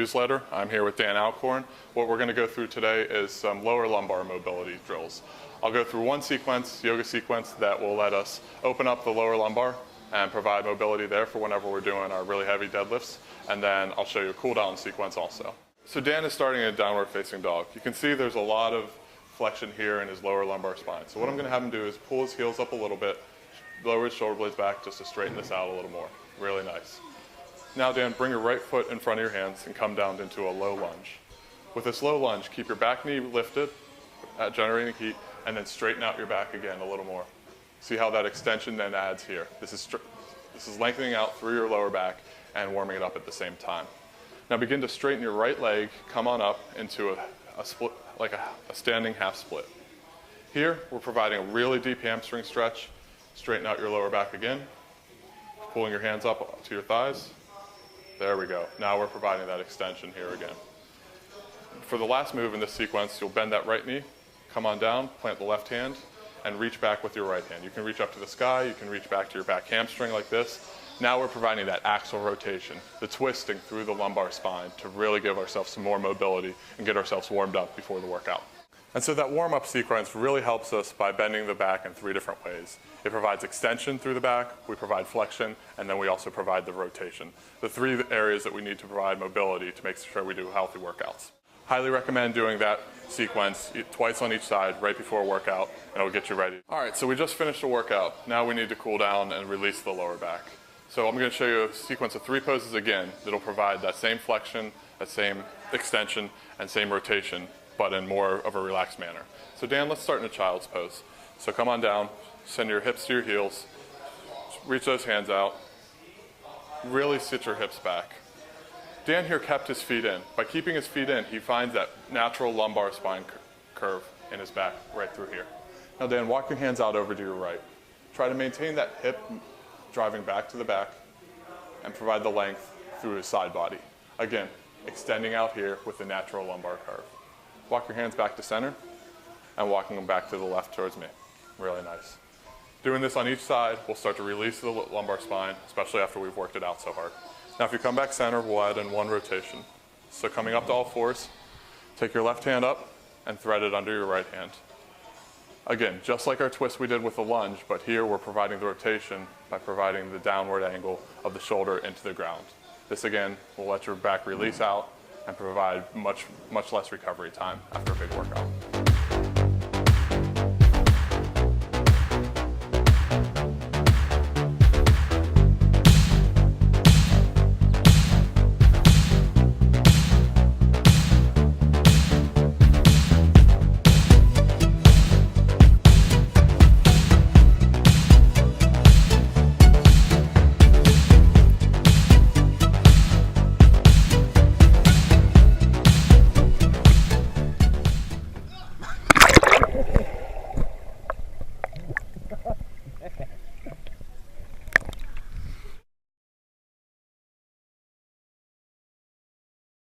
newsletter. I'm here with Dan Alcorn. What we're going to go through today is some lower lumbar mobility drills. I'll go through one sequence, yoga sequence, that will let us open up the lower lumbar and provide mobility there for whenever we're doing our really heavy deadlifts. And then I'll show you a cool down sequence also. So Dan is starting in a downward facing dog. You can see there's a lot of flexion here in his lower lumbar spine. So what I'm going to have him do is pull his heels up a little bit, lower his shoulder blades back just to straighten this out a little more. Really nice. Now Dan, bring your right foot in front of your hands and come down into a low lunge. With this low lunge, keep your back knee lifted, generating heat, and then straighten out your back again a little more. See how that extension then adds here. This is lengthening out through your lower back and warming it up at the same time. Now begin to straighten your right leg, come on up into a split, like a standing half split. Here, we're providing a really deep hamstring stretch. Straighten out your lower back again, pulling your hands up to your thighs. There we go. Now we're providing that extension here again. For the last move in this sequence, you'll bend that right knee, come on down, plant the left hand, and reach back with your right hand. You can reach up to the sky, you can reach back to your back hamstring like this. Now we're providing that axial rotation, the twisting through the lumbar spine to really give ourselves some more mobility and get ourselves warmed up before the workout. And so that warm-up sequence really helps us by bending the back in 3 different ways. It provides extension through the back, we provide flexion, and then we also provide the rotation. The 3 areas that we need to provide mobility to make sure we do healthy workouts. Highly recommend doing that sequence twice on each side right before a workout, and it'll get you ready. All right, so we just finished a workout. Now we need to cool down and release the lower back. So I'm going to show you a sequence of 3 poses again that'll provide that same flexion, that same extension, and same rotation, but in more of a relaxed manner. So Dan, let's start in a child's pose. So come on down, send your hips to your heels, reach those hands out, really sit your hips back. Dan here kept his feet in. By keeping his feet in, he finds that natural lumbar spine curve in his back right through here. Now Dan, walk your hands out over to your right. Try to maintain that hip driving back to the back and provide the length through his side body. Again, extending out here with the natural lumbar curve. Walk your hands back to center and walking them back to the left towards me. Really nice. Doing this on each side, we'll start to release the lumbar spine, especially after we've worked it out so hard. Now if you come back center, we'll add in 1 rotation. So coming up to all fours, take your left hand up and thread it under your right hand. Again, just like our twist we did with the lunge, but here we're providing the rotation by providing the downward angle of the shoulder into the ground. This again will let your back release out and provide much less recovery time after a big workout.